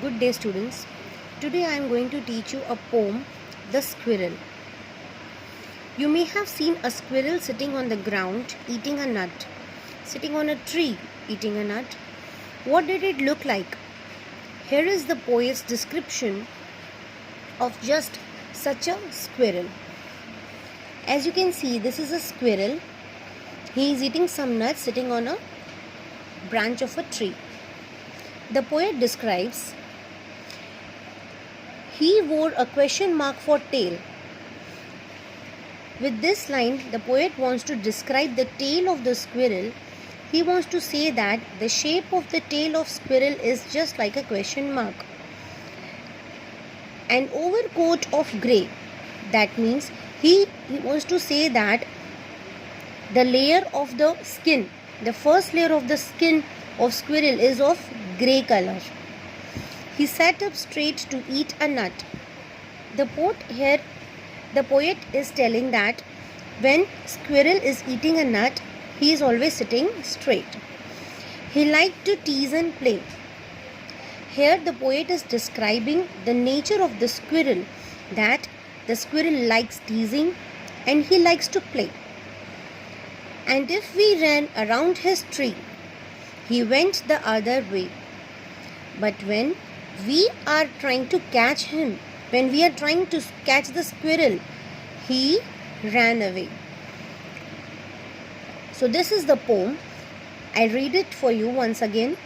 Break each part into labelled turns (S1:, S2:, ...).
S1: Good day, students. Today I am going to teach you a poem, The Squirrel. You may have seen a squirrel sitting on the ground eating a nut, sitting on a tree eating a nut. What did it look like? Here is the poet's description of just such a squirrel. As you can see, this is a squirrel. He is eating some nuts sitting on a branch of a tree. The poet describes, he wore a question mark for tail. With this line, the poet wants to describe the tail of the squirrel. He wants to say that the shape of the tail of squirrel is just like a question mark. An overcoat of grey. That means he wants to say that the layer of the skin, the first layer of the skin of squirrel is of grey color. He sat up straight to eat a nut. The poet is telling that when squirrel is eating a nut, he is always sitting straight. He liked to tease and play. Here the poet is describing the nature of the squirrel, that the squirrel likes teasing and he likes to play. And if we ran around his tree, he went the other way. But when we are trying to catch him, when we are trying to catch the squirrel, he ran away. So this is the poem. I read it for you once again.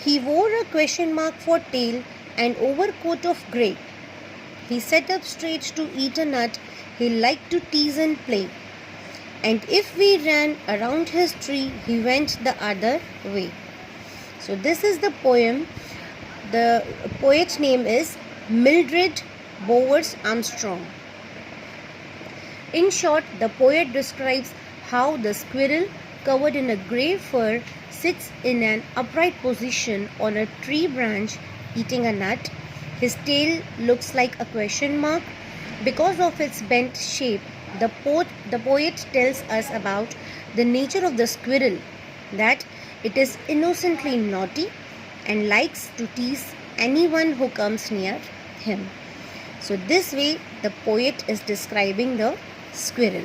S1: He wore a question mark for tail and overcoat of grey. He sat up straight to eat a nut. He liked to tease and play. And if we ran around his tree, he went the other way. So this is the poem. The poet's name is Mildred Bowers Armstrong. In short, the poet describes how the squirrel, covered in a grey fur, sits in an upright position on a tree branch eating a nut. His tail looks like a question mark. Because of its bent shape, the poet tells us about the nature of the squirrel, that it is innocently naughty and likes to tease anyone who comes near him. So this way the poet is describing the squirrel.